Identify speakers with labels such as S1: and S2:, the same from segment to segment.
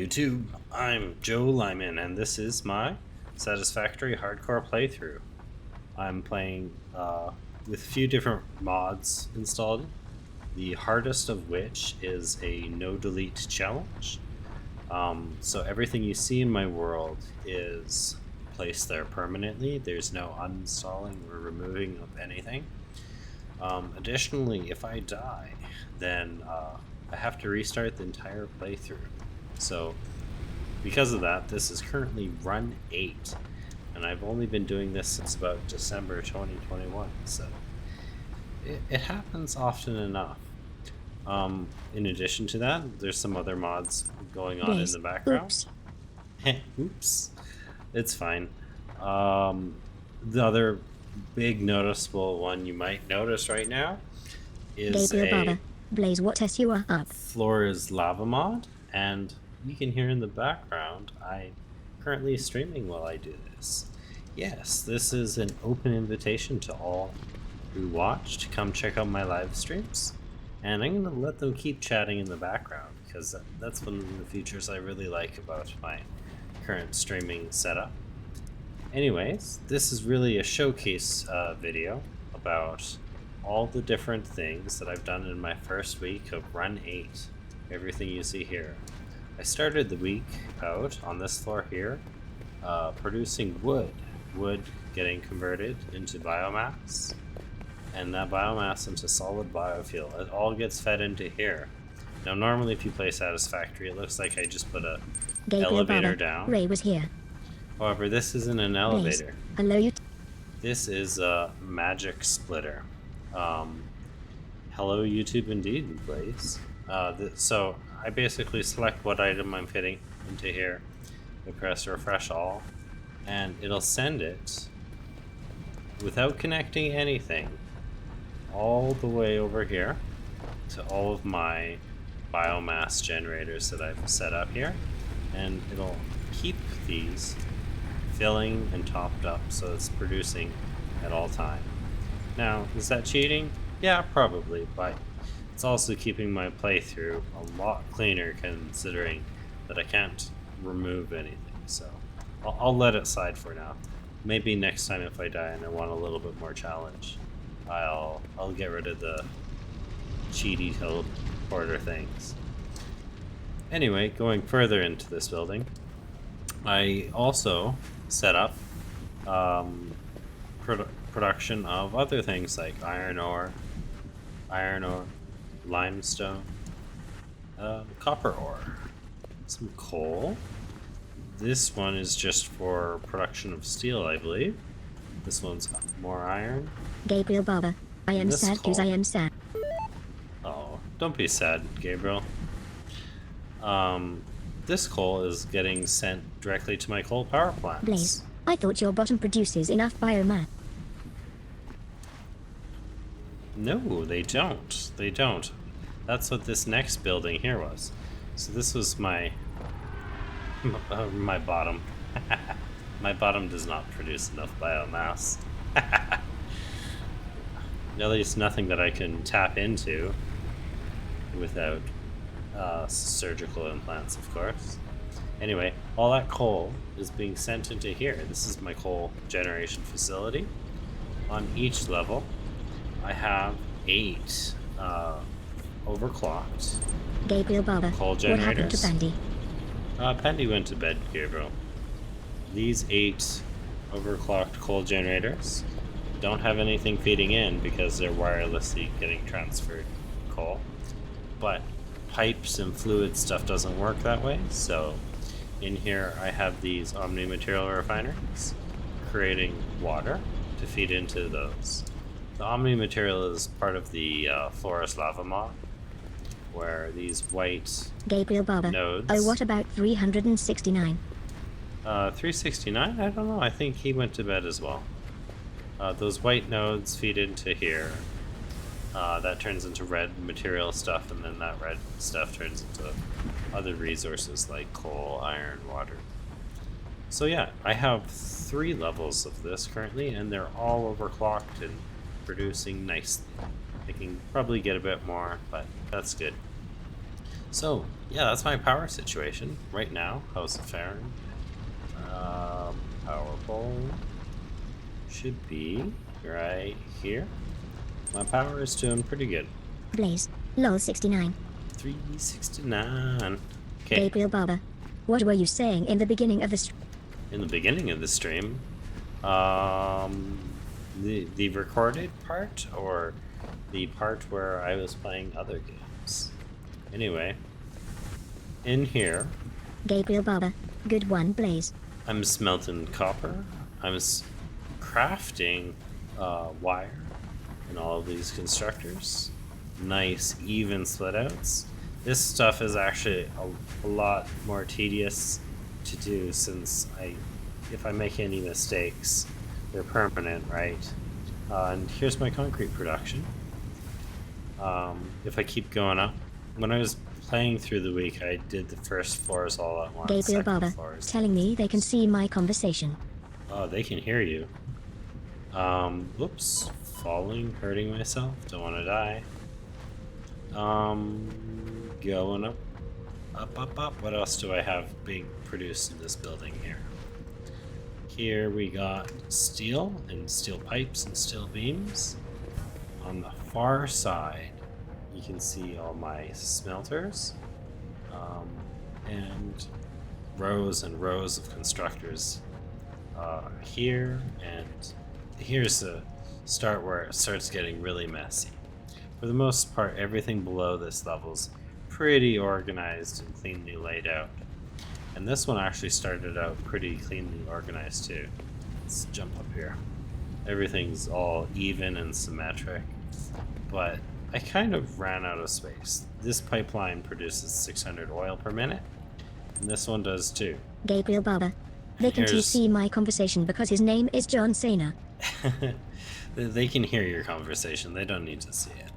S1: YouTube, I'm Joe Lyman, and this is my Satisfactory hardcore playthrough. I'm playing with a few different mods installed, the hardest of which is a no-delete challenge. So everything you see in my world is placed there permanently. There's no uninstalling or removing of anything. Additionally, if I die, then I have to restart the entire playthrough. So because of that, this is currently run 8, and I've only been doing this since about December 2021, so it happens often enough. In addition to that, there's some other mods going on in the background.
S2: Oops.
S1: Oops. It's fine. The other big noticeable one you might notice right now is
S2: Blaze, what test you are up?
S1: Floor is lava mod, and you can hear in the background I'm currently streaming while I do this. Yes, this is an open invitation to all who watch to come check out my live streams, and I'm going to let them keep chatting in the background because that's one of the features I really like about my current streaming setup. Anyways, this is really a showcase video about all the different things that I've done in my first week of Run 8. Everything you see here. I started the week out on this floor here, producing wood. Wood getting converted into biomass, and that biomass into solid biofuel. It all gets fed into here. Now normally if you play Satisfactory, it looks like I just put a elevator down.
S2: Ray was here.
S1: However, this isn't an elevator.
S2: Hello,
S1: This is a magic splitter. Hello YouTube indeed, Blaze. So I basically select what item I'm fitting into here. I press refresh all, and it'll send it without connecting anything all the way over here to all of my biomass generators that I've set up here, and it'll keep these filling and topped up so it's producing at all time. Now, is that cheating? Yeah, probably, but it's also keeping my playthrough a lot cleaner considering that I can't remove anything, so I'll let it slide for now. Maybe next time if I die and I want a little bit more challenge, I'll get rid of the cheaty teleporter things. Anyway, going further into this building, I also set up production of other things like iron ore, limestone, copper ore, some coal. This one is just for production of steel, I believe. This one's more iron.
S2: Gabriel Barber, I am sad because I am sad.
S1: Oh, don't be sad, Gabriel. This coal is getting sent directly to my coal power plants.
S2: Blaze, I thought your bottom produces enough biomass.
S1: No, they don't. They don't. That's what this next building here was. So this was my bottom. My bottom does not produce enough biomass. At least nothing that I can tap into without surgical implants, of course. Anyway, all that coal is being sent into here. This is my coal generation facility. On each level, I have 8 overclocked
S2: Gabriel Barber,
S1: coal generators.
S2: What happened to Pandy?
S1: Pandy went to bed, Gabriel. These 8 overclocked coal generators don't have anything feeding in because they're wirelessly getting transferred coal. But pipes and fluid stuff doesn't work that way, so in here I have these Omni material refineries creating water to feed into those. The Omni material is part of the Florist Lava mod, where these white
S2: Gabriel Barber.
S1: nodes...
S2: Oh, what about 369?
S1: 369? I don't know. I think he went to bed as well. Those white nodes feed into here. That turns into red material stuff, and then that red stuff turns into other resources like coal, iron, water. So yeah, I have 3 levels of this currently, and they're all overclocked and producing nicely. I can probably get a bit more, but that's good. So, yeah, that's my power situation right now. How's it faring? Power pole should be right here. My power is doing pretty good.
S2: Blaze. Lol 69.
S1: 369. Okay,
S2: Gabriel Barber. What were you saying in the beginning of the stream?
S1: in the beginning of the stream, the recorded part or the part where I was playing other games. Anyway, in here,
S2: Gabriel Barber. Good one, Blaze.
S1: I'm smelting copper. I'm crafting wire in all of these constructors. Nice even split outs. This stuff is actually a lot more tedious to do since if I make any mistakes, they're permanent, right? And here's my concrete production. If I keep going up, when I was playing through the week, I did the first floors all at once.
S2: Gabriel Barber.
S1: Floors.
S2: Telling me they can see my conversation.
S1: Oh, they can hear you. Whoops. Falling, hurting myself. Don't want to die. Going up. Up. What else do I have being produced in this building here? Here we got steel and steel pipes and steel beams. On the far side, you can see all my smelters. And rows of constructors here, and here's the start where it starts getting really messy. For the most part, everything below this level's pretty organized and cleanly laid out. And this one actually started out pretty cleanly organized too. Let's jump up here. Everything's all even and symmetric, but I kind of ran out of space. This pipeline produces 600 oil per minute, and this one does too.
S2: Gabriel Barber. They can
S1: Here's-
S2: see my conversation because his name is John Cena.
S1: They can hear your conversation. They don't need to see it.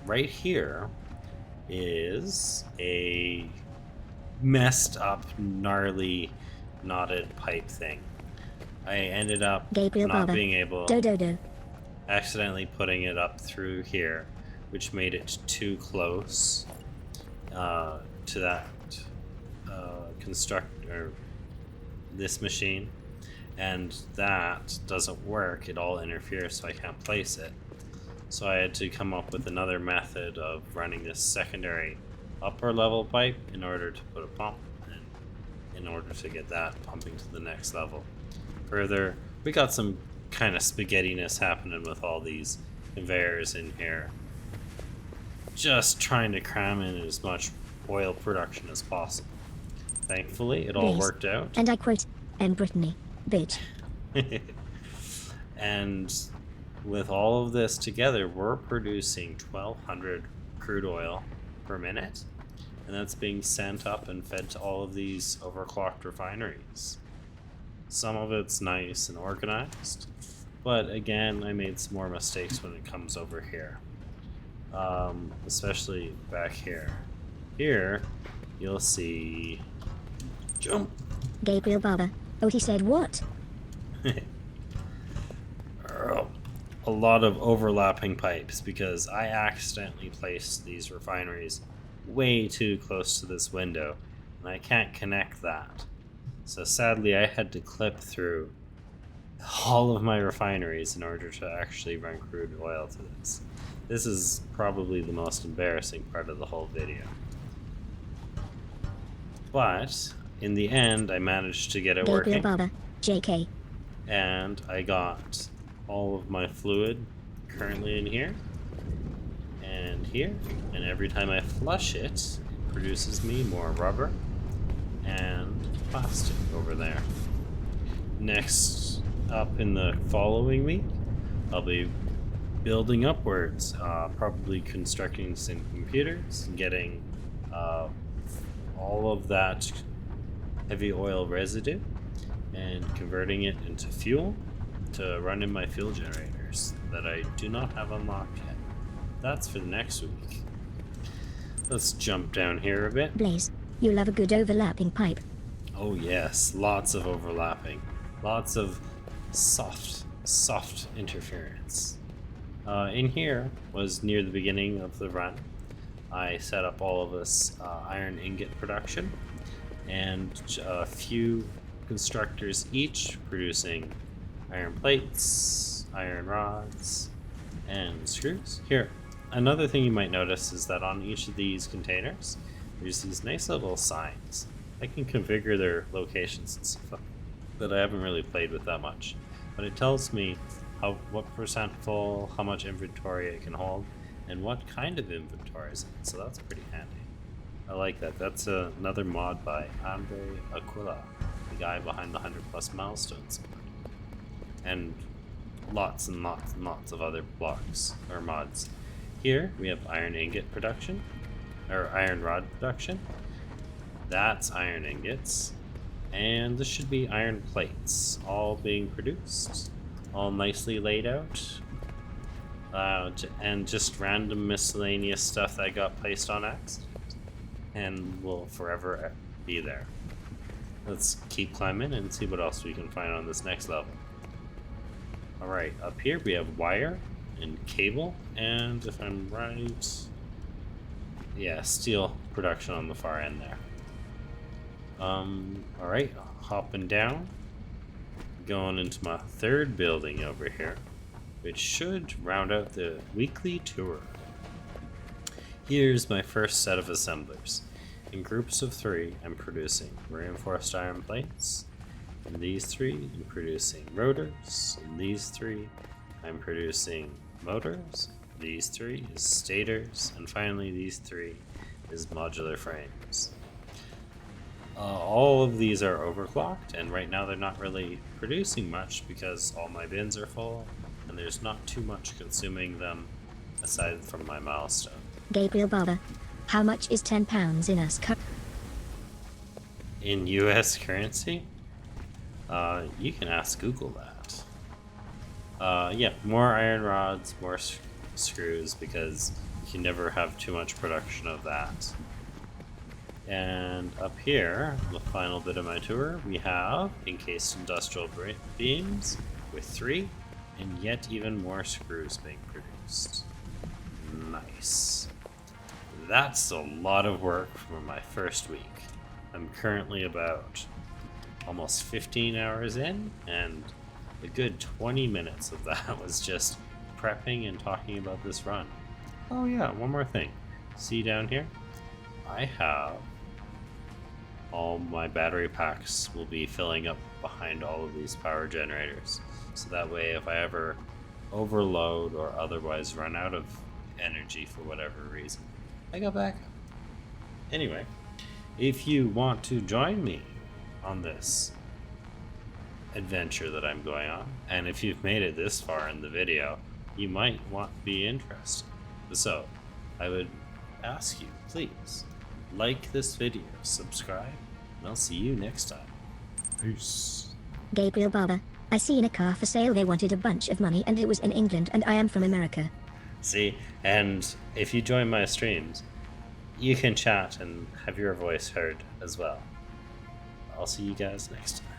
S1: Right here is a messed up, gnarly, knotted pipe thing. I ended up
S2: Gabriel
S1: not
S2: Barber.
S1: being able,
S2: Dodo.
S1: accidentally putting it up through here, which made it too close to that this machine, and that doesn't work. It all interferes, so I can't place it. So I had to come up with another method of running this secondary upper level pipe in order to put a pump and in order to get that pumping to the next level. Further, we got some kind of spaghettiness happening with all these conveyors in here, just trying to cram in as much oil production as possible. Thankfully, it all
S2: Blaze.
S1: worked out.
S2: And I quote, M. Brittany. Bitch.
S1: And with all of this together, we're producing 1,200 crude oil per minute, and that's being sent up and fed to all of these overclocked refineries. Some of it's nice and organized, but again, I made some more mistakes when it comes over here, especially back here. Here, you'll see. Jump.
S2: Gabriel Barber. Oh, he said what?
S1: A lot of overlapping pipes because I accidentally placed these refineries way too close to this window, and I can't connect that. So sadly, I had to clip through all of my refineries in order to actually run crude oil to this. This is probably the most embarrassing part of the whole video. But in the end, I managed to get it
S2: Gabriel
S1: working,
S2: Barber. JK.
S1: and I got all of my fluid currently in here and here, and every time I flush it, it produces me more rubber and plastic over there. Next up in the following week, I'll be building upwards, probably constructing some computers and getting all of that heavy oil residue and converting it into fuel to run in my fuel generators that I do not have unlocked yet. That's for the next week. Let's jump down here a bit.
S2: Blaze. You love a good overlapping pipe.
S1: Oh yes, lots of overlapping. Lots of soft interference. In here was near the beginning of the run. I set up all of this iron ingot production, and a few constructors each producing iron plates, iron rods, and screws. Here, another thing you might notice is that on each of these containers, there's these nice little signs. I can configure their locations and stuff that I haven't really played with that much, but it tells me what percent full, how much inventory it can hold, and what kind of inventory is in it, so that's pretty handy. I like that. That's another mod by Andre Aquila, the guy behind the 100+ milestones. And lots and lots and lots of other blocks or mods. Here we have iron ingot production, or iron rod production. That's iron ingots. And this should be iron plates, all being produced, all nicely laid out. And just random miscellaneous stuff that got placed on accident and will forever be there. Let's keep climbing and see what else we can find on this next level. Alright, up here we have wire and cable, and if I'm right, yeah, steel production on the far end there. Alright, hopping down, going into my third building over here, which should round out the weekly tour. Here's my first set of assemblers. In groups of 3, I'm producing reinforced iron plates. In these 3, I'm producing rotors. In these 3, I'm producing motors. These 3 is stators. And finally, these 3 is modular frames. All of these are overclocked, and right now they're not really producing much because all my bins are full, and there's not too much consuming them aside from my milestone.
S2: Gabriel Barber, how much is £10 in US
S1: In US currency? You can ask Google that. Yeah, more iron rods, more screws, because you can never have too much production of that. And up here, the final bit of my tour, we have encased industrial beams with 3, and yet even more screws being produced. Nice. That's a lot of work for my first week. I'm currently about almost 15 hours in, and a good 20 minutes of that was just prepping and talking about this run. Oh yeah, one more thing. See down here? I have all my battery packs will be filling up behind all of these power generators. So that way, if I ever overload or otherwise run out of energy for whatever reason, I got backup. Anyway, if you want to join me on this adventure that I'm going on, and if you've made it this far in the video, you might be interested. So, I would ask you, please, like this video, subscribe, and I'll see you next time. Peace.
S2: Gabriel Barber, I seen a car for sale. They wanted a bunch of money and it was in England and I am from America.
S1: See, and if you join my streams, you can chat and have your voice heard as well. I'll see you guys next time.